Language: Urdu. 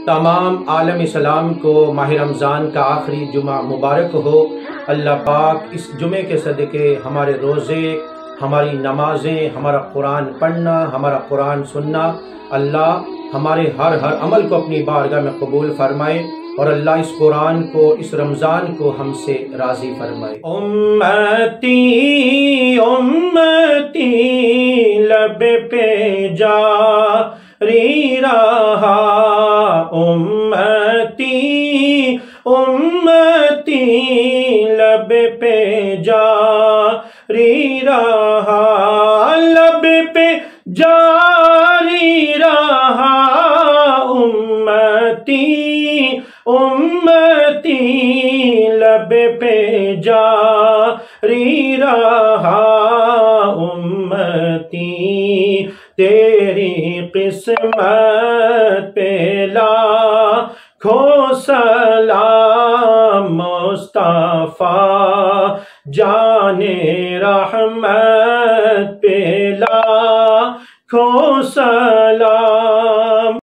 تمام عالم اسلام کو ماہ رمضان کا آخری جمعہ مبارک ہو۔ اللہ پاک اس جمعے کے صدقے ہمارے روزے، ہماری نمازیں، ہمارا قرآن پڑھنا، ہمارا قرآن سننا، اللہ ہمارے ہر عمل کو اپنی بارگاہ میں قبول فرمائے، اور اللہ اس قرآن کو، اس رمضان کو ہم سے راضی فرمائے۔ امتی امتی لب پہ جاری رہا، امتی امتی لب پہ جاری رہا، لب پہ جاری رہا، امتی امتی لب پہ جاری رہا، امتی تیری قسمت پہ لاکھوں سلام، مصطفیٰ جان رحمت پہ لاکھوں سلام۔